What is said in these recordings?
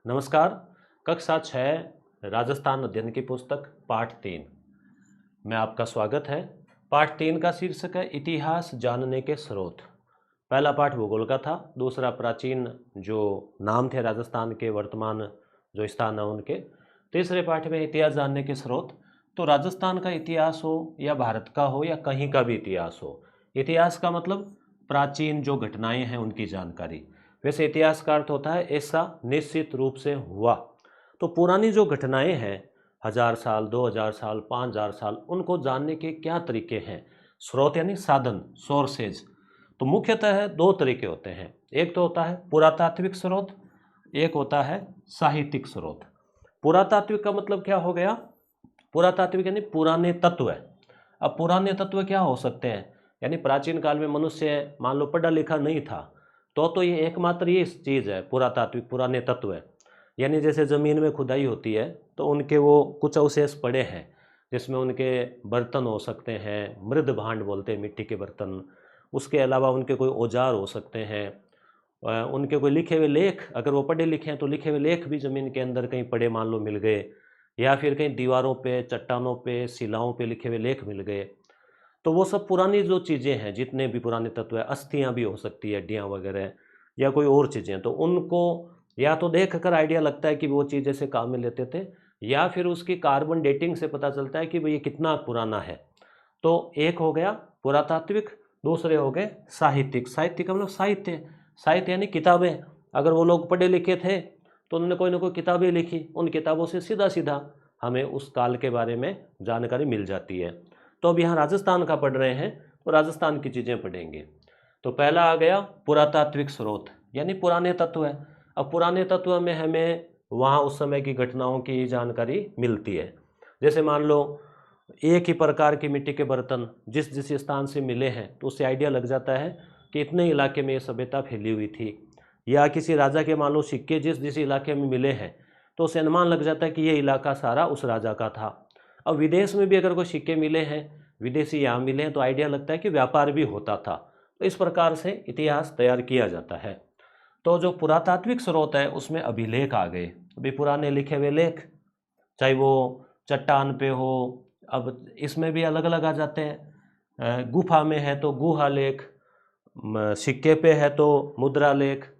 नमस्कार। कक्षा 6 राजस्थान अध्ययन की पुस्तक पाठ 3 में आपका स्वागत है। पाठ 3 का शीर्षक है इतिहास जानने के स्रोत। पहला पाठ भूगोल का था, दूसरा प्राचीन जो नाम थे राजस्थान के, वर्तमान जो स्थान है उनके। तीसरे पाठ में इतिहास जानने के स्रोत। तो राजस्थान का इतिहास हो या भारत का हो या कहीं का भी इतिहास हो, इतिहास का मतलब प्राचीन जो घटनाएं हैं उनकी जानकारी। वैसे इतिहास का अर्थ होता है ऐसा निश्चित रूप से हुआ। तो पुरानी जो घटनाएं हैं, 1000 साल, 2000 साल, 5000 साल, उनको जानने के क्या तरीके हैं? स्रोत यानी साधन, सोर्सेज। तो मुख्यतः दो तरीके होते हैं। एक तो होता है पुरातात्विक स्रोत, एक होता है साहित्यिक स्रोत। पुरातात्विक का मतलब क्या हो गया? पुरातात्विक यानी पुराने तत्व। अब पुराने तत्व क्या हो सकते हैं? यानी प्राचीन काल में मनुष्य मान लो पढ़ा लिखा नहीं था, तो ये एकमात्र ये चीज़ है पुरातात्विक, पुराने तत्व है। यानी जैसे ज़मीन में खुदाई होती है तो उनके वो कुछ अवशेष पड़े हैं, जिसमें उनके बर्तन हो सकते हैं, मृद भांड बोलते हैं, मिट्टी के बर्तन। उसके अलावा उनके कोई औजार हो सकते हैं, उनके कोई लिखे हुए लेख, अगर वो पढ़े लिखे हैं तो लिखे हुए लेख भी ज़मीन के अंदर कहीं पड़े मान लो मिल गए, या फिर कहीं दीवारों पे, चट्टानों पे, शिलाओं पे लिखे हुए लेख मिल गए। तो वो सब पुरानी जो चीज़ें हैं, जितने भी पुराने तत्व हैं, अस्थियाँ भी हो सकती है, हड्डियाँ वगैरह, या कोई और चीज़ें, तो उनको या तो देख कर आइडिया लगता है कि वो चीज़ ऐसे काम में लेते थे, या फिर उसकी कार्बन डेटिंग से पता चलता है कि भाई ये कितना पुराना है। तो एक हो गया पुरातात्विक, दूसरे हो गए साहित्यिक। साहित्य का मतलब साहित्य, साहित्य यानी किताबें। अगर वो लोग पढ़े लिखे थे तो उन्होंने कोई ना कोई किताबें लिखी, उन किताबों से सीधा सीधा हमें उस काल के बारे में जानकारी मिल जाती है। तो अब यहाँ राजस्थान का पढ़ रहे हैं तो राजस्थान की चीज़ें पढ़ेंगे। तो पहला आ गया पुरातात्विक स्रोत, यानी पुराने तत्व है। अब पुराने तत्व में हमें वहाँ उस समय की घटनाओं की जानकारी मिलती है। जैसे मान लो एक ही प्रकार की मिट्टी के बर्तन जिस जिस स्थान से मिले हैं तो उससे आइडिया लग जाता है कि इतने इलाके में ये सभ्यता फैली हुई थी। या किसी राजा के मान लो सिक्के जिस जिस इलाके में मिले हैं तो उससे अनुमान लग जाता है कि ये इलाका सारा उस राजा का था। अब विदेश में भी अगर कोई सिक्के मिले हैं, विदेशी यहाँ मिले हैं, तो आइडिया लगता है कि व्यापार भी होता था। तो इस प्रकार से इतिहास तैयार किया जाता है। तो जो पुरातात्विक स्रोत है उसमें अभिलेख आ गए। अभी पुराने लिखे हुए लेख, चाहे वो चट्टान पे हो, अब इसमें भी अलग अलग आ जाते हैं। गुफा में है तो गुहा लेख, सिक्के पे है तो मुद्रा लेख।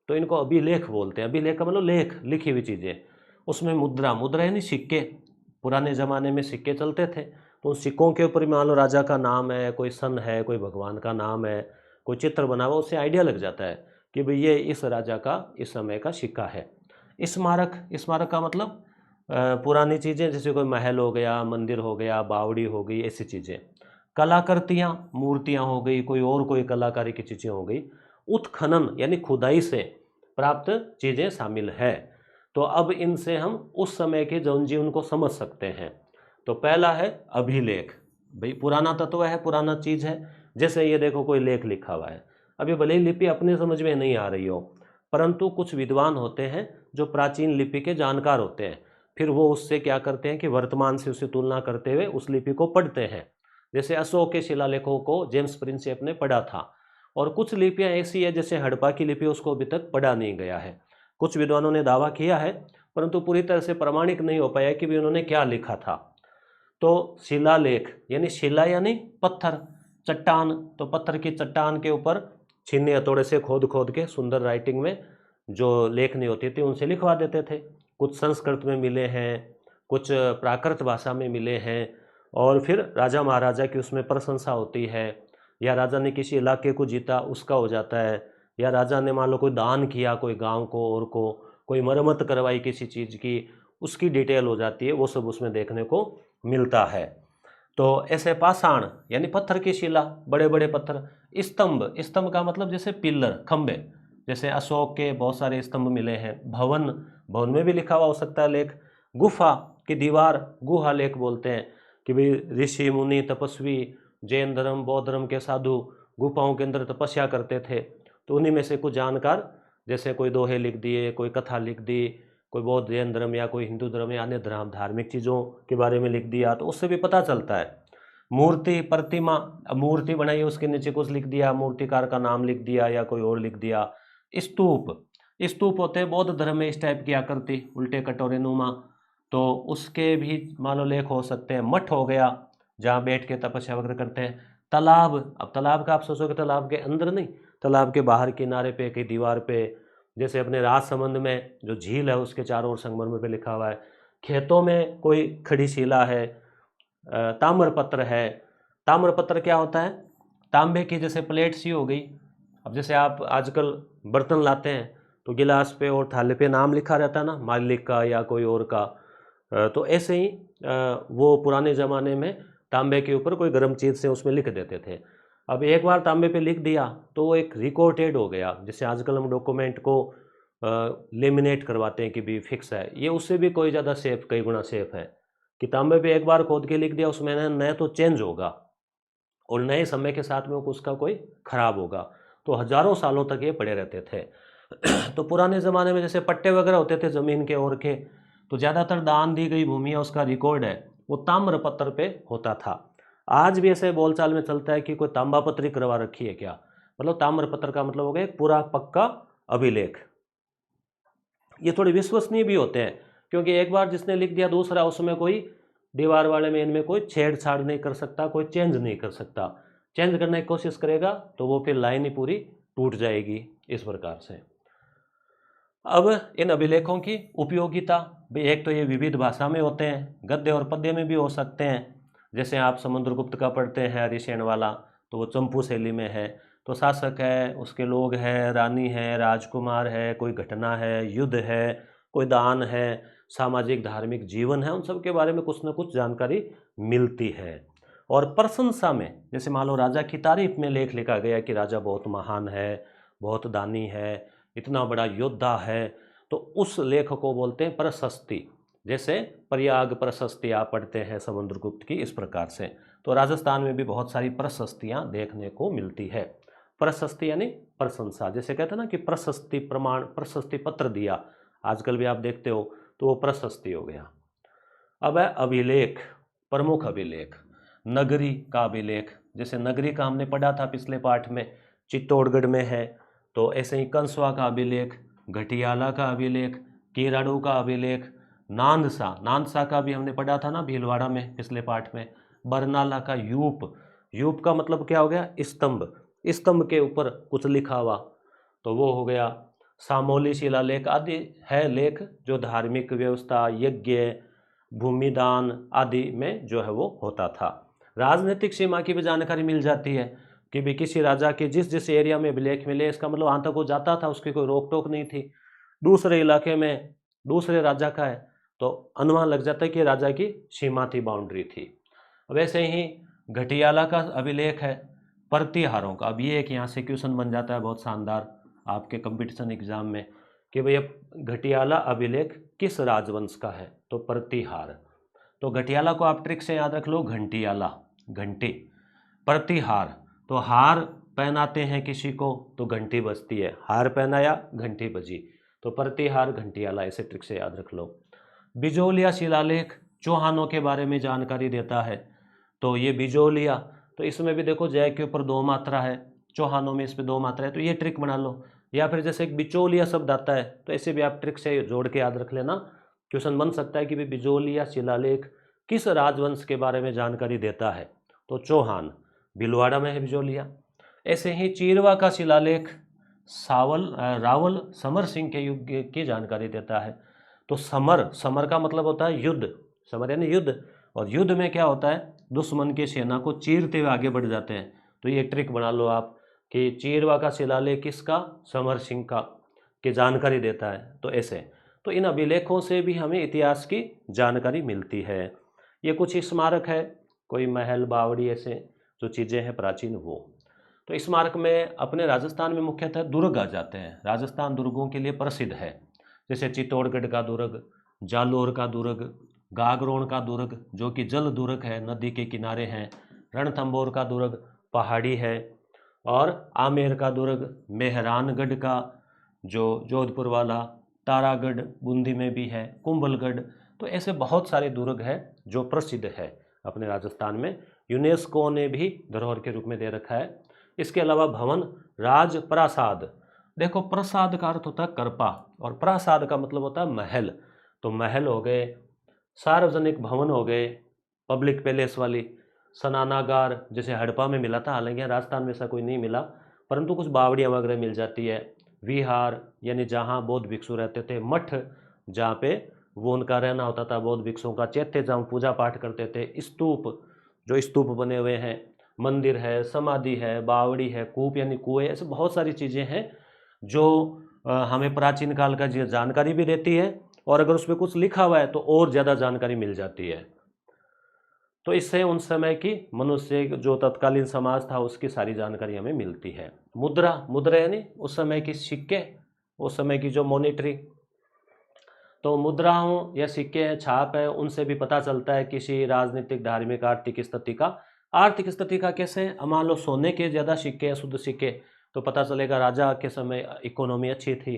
तो इनको अभिलेख बोलते हैं। अभिलेख का मतलब लेख, लिखी हुई चीज़ें। उसमें मुद्रा, मुद्रा यानी सिक्के। पुराने ज़माने में सिक्के चलते थे तो उन सिक्कों के ऊपर मान लो राजा का नाम है, कोई सन है, कोई भगवान का नाम है, कोई चित्र बना हुआ, उससे आइडिया लग जाता है कि भाई ये इस राजा का इस समय का सिक्का है। स्मारक, स्मारक का मतलब पुरानी चीज़ें, जैसे कोई महल हो गया, मंदिर हो गया, बावड़ी हो गई, ऐसी चीज़ें। कलाकृतियाँ, मूर्तियाँ हो गई, कोई और कोई कलाकारी की चीज़ें हो गई। उत्खनन यानी खुदाई से प्राप्त चीज़ें शामिल है। तो अब इनसे हम उस समय के जन जीवन को समझ सकते हैं। तो पहला है अभिलेख। भाई पुराना तत्व है, पुराना चीज़ है। जैसे ये देखो कोई लेख लिखा हुआ है, अभी भले ही लिपि अपने समझ में नहीं आ रही हो, परंतु कुछ विद्वान होते हैं जो प्राचीन लिपि के जानकार होते हैं। फिर वो उससे क्या करते हैं कि वर्तमान से उसे तुलना करते हुए उस लिपि को पढ़ते हैं। जैसे अशोक के शिलालेखों को जेम्स प्रिंसेप ने पढ़ा था। और कुछ लिपियाँ ऐसी है, जैसे हड़प्पा की लिपि, उसको अभी तक पढ़ा नहीं गया है। कुछ विद्वानों ने दावा किया है, परंतु पूरी तरह से प्रमाणिक नहीं हो पाया कि भी उन्होंने क्या लिखा था। तो शिलालेख यानी शिला यानी पत्थर, चट्टान, तो पत्थर की चट्टान के ऊपर छीने हथौड़े से खोद खोद के सुंदर राइटिंग में जो लेखनी होती थी उनसे लिखवा देते थे। कुछ संस्कृत में मिले हैं, कुछ प्राकृत भाषा में मिले हैं, और फिर राजा महाराजा की उसमें प्रशंसा होती है, या राजा ने किसी इलाके को जीता उसका हो जाता है, या राजा ने मान लो कोई दान किया कोई गांव को और को, कोई मरम्मत करवाई किसी चीज़ की, उसकी डिटेल हो जाती है, वो सब उसमें देखने को मिलता है। तो ऐसे पाषाण यानी पत्थर की शिला, बड़े बड़े पत्थर। स्तंभ, स्तंभ का मतलब जैसे पिल्लर, खंबे, जैसे अशोक के बहुत सारे स्तंभ मिले हैं। भवन, भवन में भी लिखा हुआ हो सकता है लेख। गुफा की दीवार, गुहा लेख बोलते हैं कि भाई ऋषि मुनि तपस्वी, जैन धर्म बौद्ध धर्म के साधु गुफाओं के अंदर तपस्या करते थे, तो उन्हीं में से कुछ जानकार जैसे कोई दोहे लिख दिए, कोई कथा लिख दी, कोई बौद्ध जैन धर्म या कोई हिंदू धर्म या अन्य धर्म धार्मिक चीज़ों के बारे में लिख दिया, तो उससे भी पता चलता है। मूर्ति, प्रतिमा, मूर्ति बनाई उसके नीचे कुछ लिख दिया, मूर्तिकार का नाम लिख दिया या कोई और लिख दिया। स्तूप, स्तूप होते हैं बौद्ध धर्म में इस टाइप की आकृति, उल्टे कटोरे नुमा, तो उसके भी मान लो लेख हो सकते हैं। मठ हो गया जहाँ बैठ के तपस्या वगैरह करते हैं। तालाब, अब तालाब का आप सोचोगे तालाब के अंदर नहीं, तालाब के बाहर किनारे पे, कहीं दीवार पे, जैसे अपने राजसमंद में जो झील है उसके चारों ओर संगमरमर पे लिखा हुआ है। खेतों में कोई खड़ी शिला है, ताम्रपत्र है। ताम्रपत्र क्या होता है? तांबे की जैसे प्लेट सी हो गई। अब जैसे आप आजकल बर्तन लाते हैं तो गिलास पे और थाली पे नाम लिखा रहता है ना, मालिक का या कोई और का। तो ऐसे ही वो पुराने ज़माने में तांबे के ऊपर कोई गर्म चीज़ से उसमें लिख देते थे। अब एक बार तांबे पे लिख दिया तो वो एक रिकॉर्डेड हो गया। जैसे आजकल हम डॉक्यूमेंट को लेमिनेट करवाते हैं कि भी फिक्स है, ये उससे भी कोई ज़्यादा सेफ, कई गुना सेफ है कि तांबे पे एक बार खोद के लिख दिया, उसमें नया तो चेंज होगा और नए समय के साथ में उसका कोई खराब होगा, तो हजारों सालों तक ये पड़े रहते थे। तो पुराने ज़माने में जैसे पट्टे वगैरह होते थे ज़मीन के और के, तो ज़्यादातर दान दी गई भूमि है उसका रिकॉर्ड है वो ताम्र पत्र पे होता था। आज भी ऐसे बोलचाल में चलता है कि कोई तांबा पत्री करवा रखी है क्या, मतलब ताम्र पत्र का मतलब हो गया एक पूरा पक्का अभिलेख। ये थोड़े विश्वसनीय भी होते हैं क्योंकि एक बार जिसने लिख दिया दूसरा उसमें कोई दीवार वाले में इनमें कोई छेड़छाड़ नहीं कर सकता, कोई चेंज नहीं कर सकता। चेंज करने की कोशिश करेगा तो वो फिर लाइन ही पूरी टूट जाएगी। इस प्रकार से अब इन अभिलेखों की उपयोगिता, एक तो ये विविध भाषा में होते हैं, गद्य और पद्य में भी हो सकते हैं। जैसे आप समुद्रगुप्त का पढ़ते हैं हरिसेन वाला, तो वो चंपू शैली में है, तो शासक है, उसके लोग हैं, रानी है, राजकुमार है, कोई घटना है, युद्ध है, कोई दान है, सामाजिक धार्मिक जीवन है, उन सब के बारे में कुछ ना कुछ जानकारी मिलती है। और प्रशंसा में, जैसे मान लो राजा की तारीफ में लेख लिखा गया कि राजा बहुत महान है, बहुत दानी है, इतना बड़ा योद्धा है, तो उस लेख को बोलते हैं प्रशस्ति। जैसे प्रयाग प्रशस्ति आप पढ़ते हैं समुद्रगुप्त की, इस प्रकार से। तो राजस्थान में भी बहुत सारी प्रशस्तियां देखने को मिलती है। प्रशस्ति यानी प्रशंसा, जैसे कहते हैं ना कि प्रशस्ति प्रमाण, प्रशस्ति पत्र दिया, आजकल भी आप देखते हो, तो वो प्रशस्ति हो गया। अब है अभिलेख, प्रमुख अभिलेख। नगरी का अभिलेख, जैसे नगरी का हमने पढ़ा था पिछले पाठ में, चित्तौड़गढ़ में है, तो ऐसे ही कंसवा का अभिलेख, घटियाला का अभिलेख, कीराड़ू का अभिलेख, नांदसा, नांदसा का भी हमने पढ़ा था ना भीलवाड़ा में पिछले पाठ में। बरनाला का यूप, यूप का मतलब क्या हो गया? स्तंभ, स्तंभ के ऊपर कुछ लिखा हुआ, तो वो हो गया। सामोली शिलालेख आदि है लेख जो धार्मिक व्यवस्था, यज्ञ, भूमिदान आदि में जो है वो होता था। राजनीतिक सीमा की भी जानकारी मिल जाती है कि भी किसी राजा के जिस जिस एरिया में अभिलेख मिले, इसका मतलब वहाँ तक वो जाता था, उसकी कोई रोक टोक नहीं थी। दूसरे इलाके में दूसरे राजा का है तो अनुमान लग जाता है कि राजा की सीमा थी, बाउंड्री थी। वैसे ही घटियाला का अभिलेख है प्रतिहारों का। अब ये एक यहाँ से क्वेश्चन बन जाता है बहुत शानदार आपके कंपटीशन एग्जाम में कि भैया घटियाला अभिलेख किस राजवंश का है, तो प्रतिहार। तो घटियाला को आप ट्रिक से याद रख लो, घंटियाला, घंटी। प्रतिहार, तो हार पहनाते हैं किसी को तो घंटी बजती है, हार पहनाया घंटी बजी, तो प्रतिहार घंटियाला, ऐसे ट्रिक से याद रख लो। बिजोलिया शिलालेख चौहानों के बारे में जानकारी देता है, तो ये बिजोलिया, तो इसमें भी देखो जय के ऊपर 2 मात्रा है, चौहानों में इस पर 2 मात्रा है, तो ये ट्रिक बना लो। या फिर जैसे एक बिचौलिया शब्द आता है तो ऐसे भी आप ट्रिक से जोड़ के याद रख लेना, क्वेश्चन बन सकता है कि भी बिजोलिया शिलालेख किस राजवंश के बारे में जानकारी देता है, तो चौहान, भीलवाड़ा में है बिजोलिया। ऐसे ही चीरवा का शिलालेख रावल समर सिंह के युग की जानकारी देता है। तो समर, समर का मतलब होता है युद्ध, समर यानी युद्ध, और युद्ध में क्या होता है, दुश्मन की सेना को चीरते हुए आगे बढ़ जाते हैं। तो ये ट्रिक बना लो आप कि चीरवा का शिलालेख किसका, समर सिंह का, की जानकारी देता है। तो ऐसे, तो इन अभिलेखों से भी हमें इतिहास की जानकारी मिलती है। ये कुछ स्मारक है, कोई महल, बावड़ी, ऐसे जो चीज़ें हैं प्राचीन वो। तो स्मारक में अपने राजस्थान में मुख्यतः दुर्ग आ जाते हैं। राजस्थान दुर्गों के लिए प्रसिद्ध है, जैसे चित्तौड़गढ़ का दुर्ग, जालोर का दुर्ग, गागरोन का दुर्ग जो कि जल दुर्ग है, नदी के किनारे हैं, रणथंभौर का दुर्ग पहाड़ी है, और आमेर का दुर्ग, मेहरानगढ़ का जो जोधपुर वाला, तारागढ़ बूंदी में भी है, कुंभलगढ़। तो ऐसे बहुत सारे दुर्ग हैं जो प्रसिद्ध है अपने राजस्थान में, यूनेस्को ने भी धरोहर के रूप में दे रखा है। इसके अलावा भवन, राजप्रासाद, देखो, प्रसाद का अर्थ होता है करपा और प्रासाद का मतलब होता है महल। तो महल हो गए, सार्वजनिक भवन हो गए, पब्लिक पैलेस वाली, स्नानागार जैसे हड़प्पा में मिला था, हालांकि राजस्थान में ऐसा कोई नहीं मिला, परंतु कुछ बावड़ियाँ वगैरह मिल जाती है। विहार यानी जहाँ बौद्ध भिक्षु रहते थे, मठ जहाँ पे वो उनका रहना होता था बौद्ध भिक्षुओं का, चैत्य जहाँ पूजा पाठ करते थे, स्तूप जो स्तूप बने हुए हैं, मंदिर है, समाधि है, बावड़ी है, कूप यानी कुएं, ऐसे बहुत सारी चीज़ें हैं जो हमें प्राचीन काल का जानकारी भी देती है, और अगर उसमें कुछ लिखा हुआ है तो और ज़्यादा जानकारी मिल जाती है। तो इससे उन समय की मनुष्य जो तत्कालीन समाज था उसकी सारी जानकारी हमें मिलती है। मुद्रा, मुद्रा यानी उस समय की सिक्के, उस समय की जो मॉनेटरी, तो मुद्राओं या सिक्के हैं, छाप है, उनसे भी पता चलता है किसी राजनीतिक, धार्मिक, आर्थिक स्थिति का। आर्थिक स्थिति का कैसे? मान लो सोने के ज़्यादा सिक्के हैं, शुद्ध सिक्के, तो पता चलेगा राजा के समय इकोनॉमी अच्छी थी।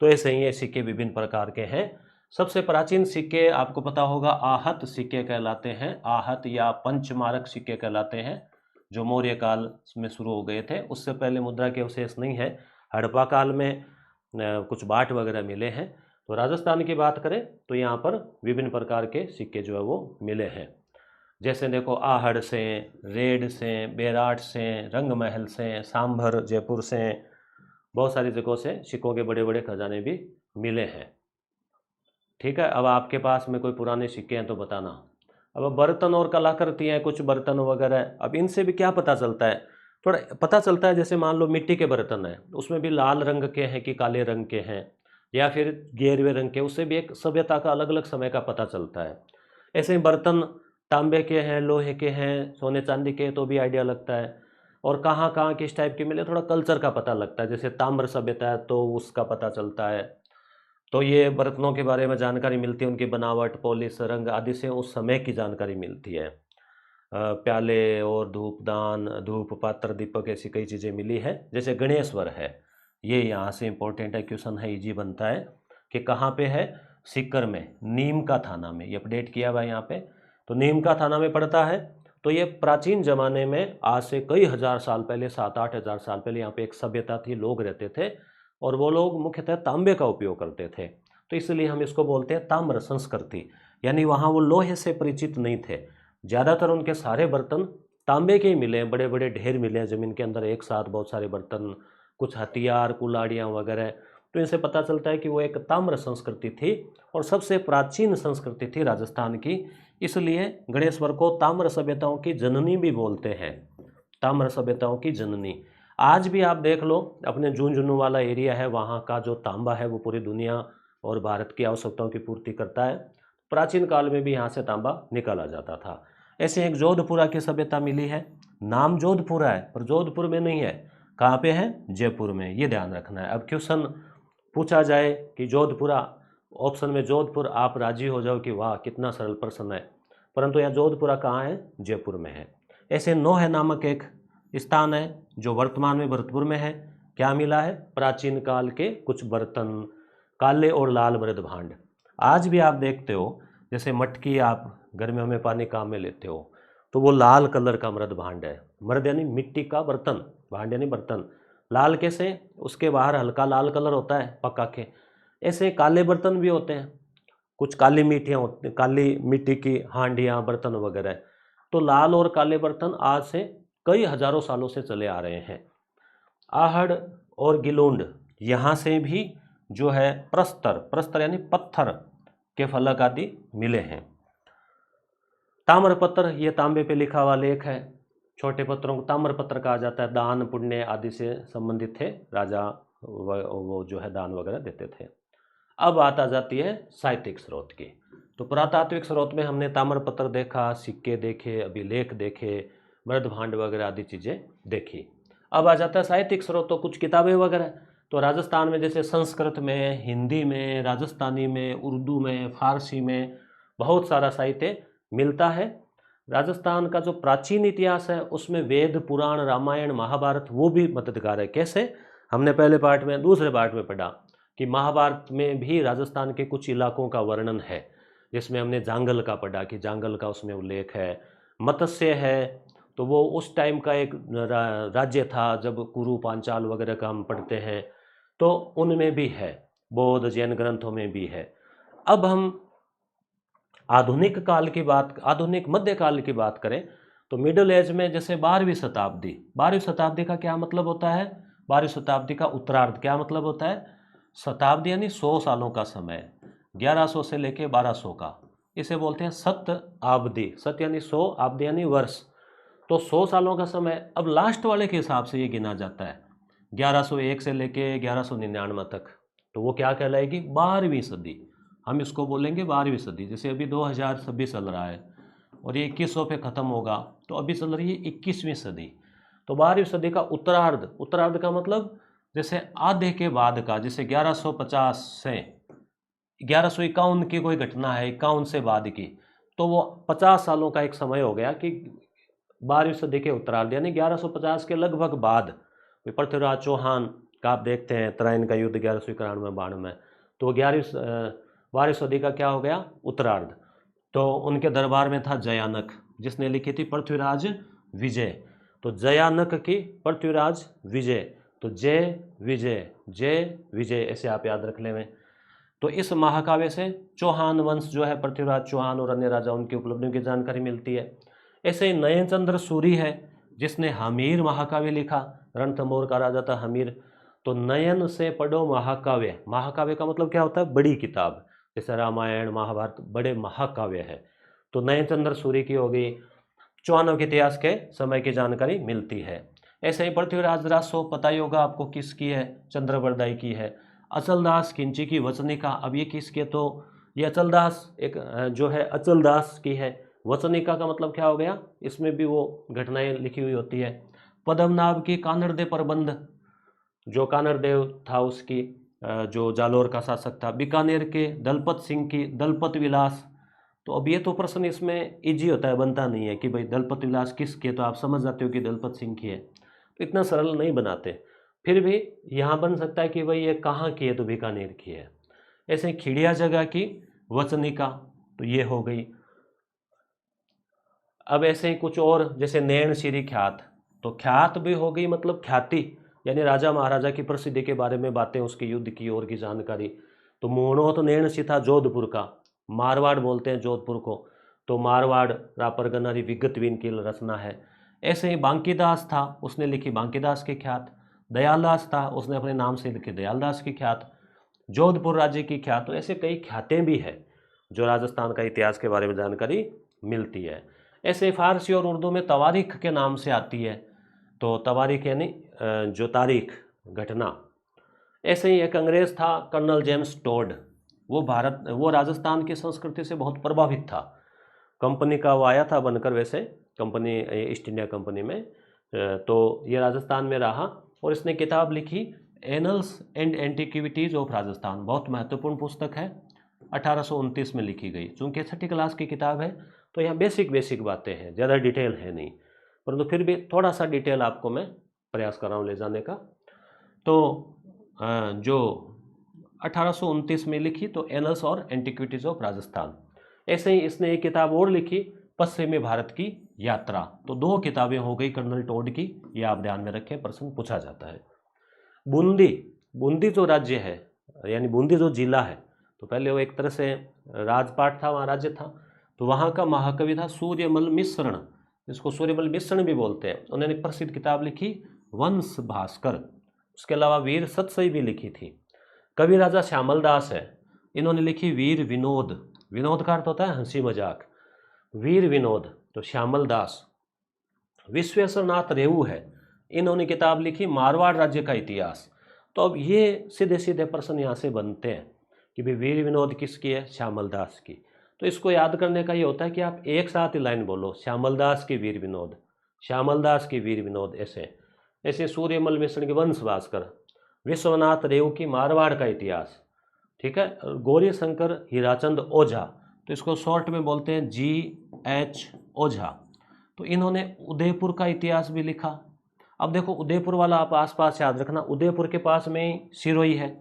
तो ऐसे ही ये सिक्के विभिन्न प्रकार के हैं। सबसे प्राचीन सिक्के आपको पता होगा आहत सिक्के कहलाते हैं, आहत या पंचमारक सिक्के कहलाते हैं, जो मौर्य काल में शुरू हो गए थे। उससे पहले मुद्रा के अवशेष नहीं है। हड़प्पा काल में कुछ बाट वगैरह मिले हैं। तो राजस्थान की बात करें तो यहाँ पर विभिन्न प्रकार के सिक्के जो है वो मिले हैं। जैसे देखो, आहड़ से, रेड से, बेराट से, रंगमहल से, सांभर जयपुर से, बहुत सारी जगहों से सिक्कों के बड़े बड़े खजाने भी मिले हैं। ठीक है, अब आपके पास में कोई पुराने सिक्के हैं तो बताना। अब बर्तन और कलाकृति हैं, कुछ बर्तन वगैरह, अब इनसे भी क्या पता चलता है? थोड़ा पता चलता है, जैसे मान लो मिट्टी के बर्तन हैं, उसमें भी लाल रंग के हैं कि काले रंग के हैं या फिर गेरुए रंग के, उससे भी एक सभ्यता का अलग अलग समय का पता चलता है। ऐसे ही बर्तन तांबे के हैं, लोहे के हैं, सोने चांदी के, तो भी आइडिया लगता है। और कहाँ कहाँ किस टाइप के मिले, थोड़ा कल्चर का पता लगता है। जैसे ताम्र सभ्यता है तो उसका पता चलता है। तो ये बर्तनों के बारे में जानकारी मिलती है, उनकी बनावट, पॉलिश, रंग आदि से उस समय की जानकारी मिलती है। प्याले और धूपदान, धूप पात्र, दीपक, ऐसी कई चीज़ें मिली है। जैसे गणेश्वर है, ये यहाँ से इम्पोर्टेंट है, क्वेश्चन है, इजी बनता है कि कहाँ पे है? सीकर में, नीम का थाना में, ये अपडेट किया हुआ है यहाँ पे। तो नीम का थाना में पड़ता है। तो ये प्राचीन जमाने में, आज से कई हजार साल पहले, 7-8 हजार साल पहले यहाँ पे एक सभ्यता थी, लोग रहते थे, और वो लोग मुख्यतः तांबे का उपयोग करते थे। तो इसलिए हम इसको बोलते हैं ताम्र संस्कृति, यानी वहाँ वो लोहे से परिचित नहीं थे। ज़्यादातर उनके सारे बर्तन तांबे के ही मिले हैं, बड़े बड़े ढेर मिले हैं ज़मीन के अंदर एक साथ, बहुत सारे बर्तन, कुछ हथियार, कुल्हाड़ियाँ वगैरह। तो इनसे पता चलता है कि वो एक ताम्र संस्कृति थी और सबसे प्राचीन संस्कृति थी राजस्थान की। इसलिए गणेश्वर को ताम्र सभ्यताओं की जननी भी बोलते हैं, ताम्र सभ्यताओं की जननी। आज भी आप देख लो, अपने झुंझुनू वाला एरिया है, वहाँ का जो तांबा है वो पूरी दुनिया और भारत की आवश्यकताओं की पूर्ति करता है। प्राचीन काल में भी यहाँ से तांबा निकाला जाता था। ऐसे एक जोधपुरा की सभ्यता मिली है, नाम जोधपुरा है पर जोधपुर में नहीं है। कहाँ पे है? जयपुर में, ये ध्यान रखना है। अब क्वेश्चन पूछा जाए कि जोधपुरा, ऑप्शन में जोधपुर, आप राजी हो जाओ कि वाह कितना सरल प्रश्न है, परंतु यहाँ जोधपुरा कहाँ है? जयपुर में है। ऐसे नौह नामक एक स्थान है जो वर्तमान में भरतपुर में है। क्या मिला है? प्राचीन काल के कुछ बर्तन, काले और लाल मृद भांड। आज भी आप देखते हो, जैसे मटकी आप गर्मियों में पानी काम में लेते हो, तो वो लाल कलर का मृद भांड है। मृद यानी मिट्टी का बर्तन, भांड यानी बर्तन। लाल कैसे? उसके बाहर हल्का लाल कलर होता है पका के। ऐसे काले बर्तन भी होते हैं, कुछ काली मिट्टियाँ होती, काली मिट्टी की हांडियाँ, बर्तन वगैरह। तो लाल और काले बर्तन आज से कई हजारों सालों से चले आ रहे हैं। आहड़ और गिलोंड, यहाँ से भी जो है प्रस्तर, प्रस्तर यानी पत्थर के फलक आदि मिले हैं। ताम्रपत्र, ये तांबे पे लिखा हुआ लेख है। छोटे पत्रों को ताम्रपत्र कहा जाता है, दान पुण्य आदि से संबंधित थे। राजा वो जो है दान वगैरह देते थे। अब बात आ जाती है साहित्यिक स्रोत की। तो पुरातात्विक स्रोत में हमने ताम्रपत्र देखा, सिक्के देखे, अभिलेख देखे, मृद भांड वगैरह आदि चीज़ें देखी। अब आ जाता है साहित्यिक स्रोत, तो कुछ किताबें वगैरह। तो राजस्थान में जैसे संस्कृत में, हिंदी में, राजस्थानी में, उर्दू में, फारसी में बहुत सारा साहित्य मिलता है। राजस्थान का जो प्राचीन इतिहास है उसमें वेद, पुराण, रामायण, महाभारत वो भी मददगार है। कैसे? हमने पहले पार्ट में, दूसरे पार्ट में पढ़ा कि महाभारत में भी राजस्थान के कुछ इलाकों का वर्णन है, जिसमें हमने जांगल का पढ़ा कि जांगल का उसमें उल्लेख है। मत्स्य है, तो वो उस टाइम का एक राज्य था जब कुरु पांचाल वगैरह का हम पढ़ते हैं। तो उनमें भी है, बौद्ध जैन ग्रंथों में भी है। अब हम आधुनिक काल की बात, आधुनिक मध्यकाल की बात करें तो मिडिल एज में जैसे 12वीं शताब्दी का क्या मतलब होता है? 12वीं शताब्दी का उत्तरार्ध क्या मतलब होता है? शताब्दी यानी 100 सालों का समय, 1100 से लेके 1200 का, इसे बोलते हैं सत आब्दी। सत यानी 100, आब्दी यानी वर्ष। तो 100 सालों का समय अब लास्ट वाले के हिसाब से ये गिना जाता है, 1101 से लेके 1199 तक। तो वो क्या कहलाएगी? 12वीं सदी। हम इसको बोलेंगे 12वीं सदी। जैसे अभी 2026 चल रहा है और ये 2100 पे ख़त्म होगा, तो अभी चल रही है 21वीं सदी। तो 12वीं सदी का उत्तरार्ध, उत्तरार्ध का मतलब जैसे आधे के बाद का, जैसे 1150 से 1151 की कोई घटना है, 51 से बाद की, तो वो 50 सालों का एक समय हो गया कि 12वीं सदी के उत्तरार्ध, यानी 1150 के लगभग बाद। पृथ्वीराज चौहान का आप देखते हैं तराइन का युद्ध 1191-92 में, तो 12वीं सदी का क्या हो गया? उत्तरार्ध। तो उनके दरबार में था जयानक, जिसने लिखी थी पृथ्वीराज विजय। तो जयानक की पृथ्वीराज विजय, तो जय विजय, जय विजय, ऐसे आप याद रख लें। तो इस महाकाव्य से चौहान वंश जो है, पृथ्वीराज चौहान और अन्य राजा, उनकी उपलब्धियों की जानकारी मिलती है। ऐसे ही नयनचंद्र सूरी है, जिसने हमीर महाकाव्य लिखा। रणथंभौर का राजा था हमीर। तो नयन से पढ़ो महाकाव्य। महाकाव्य का मतलब क्या होता है? बड़ी किताब, जैसे रामायण महाभारत बड़े महाकाव्य है। तो नयनचंद्र सूरी की हो गई। चौहानों के इतिहास के समय की जानकारी मिलती है। ऐसे ही पृथ्वीराज रासो, पता ही होगा आपको किसकी है? चंद्रवरदाई की है। अचलदास खिंची की वचनिका, अब ये किसके? तो ये अचलदास एक जो है अचलदास की है। वचनिका का मतलब क्या हो गया? इसमें भी वो घटनाएं लिखी हुई होती है। पद्मनाभ की कानड़देव प्रबंध, जो कानड़देव था उसकी, जो जालोर का शासक था। बीकानेर के दलपत सिंह की दलपत विलास। तो अब ये तो प्रश्न इसमें इजी होता है, बनता नहीं है कि भाई दलपत विलास किसके, तो आप समझ जाते हो कि दलपत सिंह की है। तो इतना सरल नहीं बनाते, फिर भी यहाँ बन सकता है कि भाई ये कहाँ की है, तो बीकानेर की है। ऐसे ही खिड़िया जगह की वचनिका, तो ये हो गई। अब ऐसे ही कुछ और, जैसे नैन श्री ख्यात, तो ख्यात भी हो गई मतलब ख्याति, यानी राजा महाराजा की प्रसिद्धि के बारे में बातें, उसके युद्ध की और की जानकारी। तो मोहनोत नैन सी था जोधपुर का, मारवाड़ बोलते हैं जोधपुर को, तो मारवाड़ रापरगनारी विगतवीन की रचना है। ऐसे ही बांकीदास था, उसने लिखी बांकीदास की ख्यात। दयालदास था, उसने अपने नाम से लिखी दयालदास की ख्यात। जोधपुर राज्य की ख्यात। तो ऐसे कई ख्यातें भी हैं जो राजस्थान का इतिहास के बारे में जानकारी मिलती है। ऐसे फारसी और उर्दू में तवारीख के नाम से आती है, तो तवारीख यानी जो तारीख, घटना। ऐसे ही एक अंग्रेज था कर्नल जेम्स टोड, वो राजस्थान की संस्कृति से बहुत प्रभावित था। कंपनी का वो आया था बनकर, वैसे कंपनी ईस्ट इंडिया कंपनी में, तो ये राजस्थान में रहा और इसने किताब लिखी annuls and antiquities of Rajasthan. बहुत महत्वपूर्ण पुस्तक है, 1829 में लिखी गई। चूँकि 6ठी क्लास की किताब है तो यहाँ बेसिक बातें हैं, ज़्यादा डिटेल है नहीं, परंतु फिर भी थोड़ा सा डिटेल आपको मैं प्रयास कर रहा हूँ ले जाने का। तो जो 1829 में लिखी, तो एनल्स और एंटिक्विटीज़ ऑफ राजस्थान। ऐसे ही इसने एक किताब और लिखी, पश्चिमी भारत की यात्रा। तो 2 किताबें हो गई कर्नल टोड की, ये आप ध्यान में रखें, प्रश्न पूछा जाता है। बूंदी, बूंदी जो राज्य है, यानी बूंदी जो जिला है, तो पहले वो एक तरह से राजपाट था, वहाँ राज्य था। तो वहाँ का महाकवि था सूर्यमल मिश्रण, जिसको सूर्यमल मिश्रण भी बोलते हैं। उन्होंने एक प्रसिद्ध किताब लिखी वंश भास्कर। उसके अलावा वीर सतसई भी लिखी थी। कवि राजा श्यामल दास है, इन्होंने लिखी वीर विनोद। विनोद का अर्थ होता है हंसी मजाक, वीर विनोद, तो श्यामल दास। विश्वेश्वरनाथ रेऊ है, इन्होंने किताब लिखी मारवाड़ राज्य का इतिहास। तो अब ये सीधे सीधे प्रश्न यहाँ से बनते हैं कि भाई वीर विनोद किसकी है? श्यामल दास की। तो इसको याद करने का ये होता है कि आप एक साथ ही लाइन बोलो, श्यामल दास की वीर विनोद, श्यामल दास की वीर विनोद, ऐसे ऐसे। सूर्यमल मिश्रण की वंश भास्कर, विश्वनाथ रेऊ की मारवाड़ का इतिहास, ठीक है। गौरी शंकर हीराचंद ओझा, तो इसको शॉर्ट में बोलते हैं GH ओझा, तो इन्होंने उदयपुर का इतिहास भी लिखा। अब देखो उदयपुर वाला आप आसपास याद रखना, उदयपुर के पास में ही सिरोही है,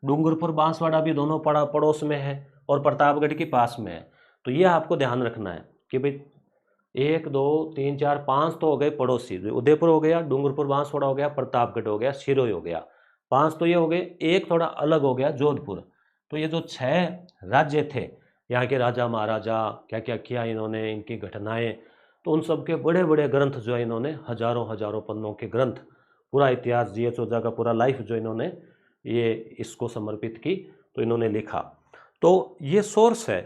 डूंगरपुर बांसवाड़ा भी दोनों पड़ोस में है, और प्रतापगढ़ के पास में है। तो ये आपको ध्यान रखना है कि भाई 1 2 3 4 5 तो हो गए पड़ोसी, उदयपुर हो गया, डूंगरपुर बांसवाड़ा हो गया, प्रतापगढ़ हो गया, सिरोही हो गया। 5 तो ये हो गए, एक थोड़ा अलग हो गया जोधपुर। तो ये जो 6 राज्य थे, यहाँ के राजा महाराजा क्या क्या किया इन्होंने, इनकी घटनाएं, तो उन सब के बड़े बड़े ग्रंथ जो है इन्होंने, हजारों हजारों पन्नों के ग्रंथ, पूरा इतिहास जी.एच. ओझा का पूरा लाइफ जो इन्होंने ये इसको समर्पित की, तो इन्होंने लिखा। तो ये सोर्स है।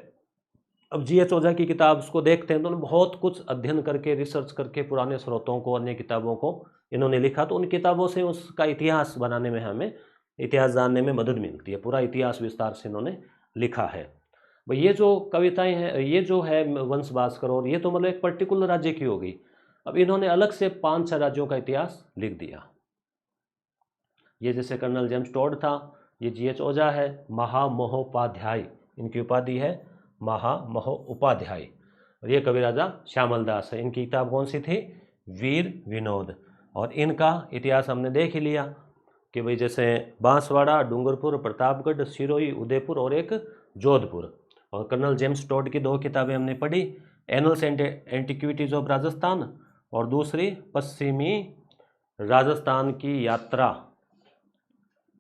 अब जी.एच. ओझा की किताब उसको देखते हैं तो उन्होंने बहुत कुछ अध्ययन करके, रिसर्च करके, पुराने स्रोतों को, अन्य किताबों को इन्होंने लिखा। तो उन किताबों से उसका इतिहास बनाने में, हमें इतिहास जानने में मदद मिलती है। पूरा इतिहास विस्तार से इन्होंने लिखा है। भाई ये जो कविताएं हैं, ये जो है वंश भास्कर, और ये तो मतलब एक पर्टिकुलर राज्य की होगी। अब इन्होंने अलग से 5-6 राज्यों का इतिहास लिख दिया। ये जैसे कर्नल जेम्स टोड था, ये जी.एच. ओझा है, महामहोपाध्याय इनकी उपाधि है, महामहोपाध्याय। और ये कवि राजा श्यामल दास है। इनकी किताब कौन सी थी? वीर विनोद। और इनका इतिहास हमने देख ही लिया कि भाई जैसे बांसवाड़ा, डूंगरपुर, प्रतापगढ़, सिरोही, उदयपुर और एक जोधपुर। और कर्नल जेम्स टोड की 2 किताबें हमने पढ़ी, annuls and antiquities of Rajasthan, और दूसरी पश्चिमी राजस्थान की यात्रा,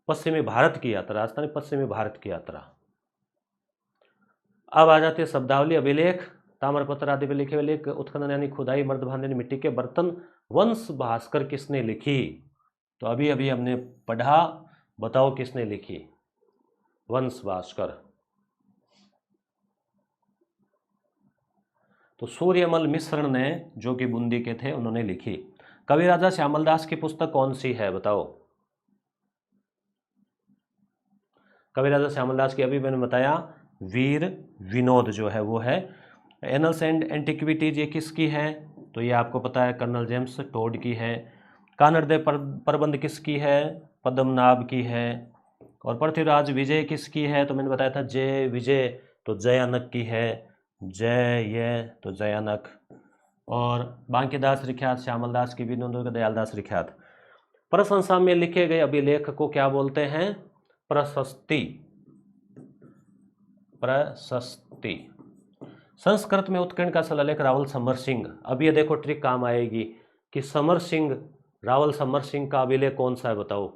पश्चिमी भारत की यात्रा, राजस्थान पश्चिमी भारत की यात्रा। अब आ जाते हैं शब्दावली, अभिलेख, ताम्रपत्र आदि पे लिखे हुए लेख, उत्खनन यानी खुदाई, मर्दभांजनी मिट्टी के बर्तन, वंश भास्कर किसने लिखी? तो अभी अभी हमने पढ़ा, बताओ किसने लिखी? वंश भास्कर। तो सूर्यमल मिश्र ने, जो कि बूंदी के थे, उन्होंने लिखी। कवि राजा श्यामल दास की पुस्तक कौन सी है बताओ? कवि राजा श्यामल दास की अभी मैंने बताया, वीर विनोद जो है वो है। एनल्स एंड एंटिक्विटीज ये किसकी है? तो ये आपको पता है, कर्नल जेम्स टोड की है। कानड़देव प्रबंध किसकी है? पद्मनाभ की है। और पृथ्वीराज विजय किसकी है? तो मैंने बताया था जय विजय, तो जयानक की है, जय तो जयानक। और बांकीदास रिख्यात श्यामल दास की, विनोद दयालदास रिख्यात। प्रशंसा में लिखे गए अभिलेख को क्या बोलते हैं? प्रशस्ति। प्रशस्ति। संस्कृत में उत्कीर्ण का शिलालेख रावल समर सिंह। अब ये देखो ट्रिक काम आएगी कि समर सिंह, रावल समर सिंह का अभिलेख कौन सा है बताओ?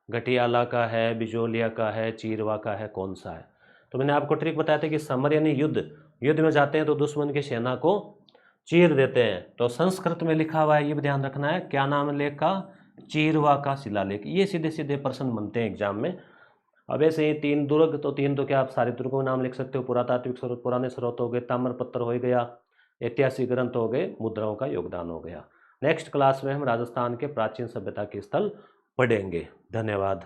घटियाला का है, बिजोलिया का है, चीरवा का है, कौन सा है? तो मैंने आपको ट्रिक बताया था कि समर यानी युद्ध, युद्ध में जाते हैं तो दुश्मन की सेना को चीर देते हैं। तो संस्कृत में लिखा हुआ है, ये भी ध्यान रखना है, क्या नाम लेख का? चीरवा का शिलालेख। ये सीधे सीधे प्रश्न बनते हैं एग्जाम में। अब ऐसे ही 3 दुर्ग, तो 3 तो क्या आप सारे दुर्गों के नाम लिख सकते हो? पुरातात्विक स्रोत, पुराने स्रोत हो गए, ताम्रपत्र हो गया, ऐतिहासिक ग्रंथ हो गए, मुद्राओं का योगदान हो गया। नेक्स्ट क्लास में हम राजस्थान के प्राचीन सभ्यता के स्थल पढ़ेंगे। धन्यवाद।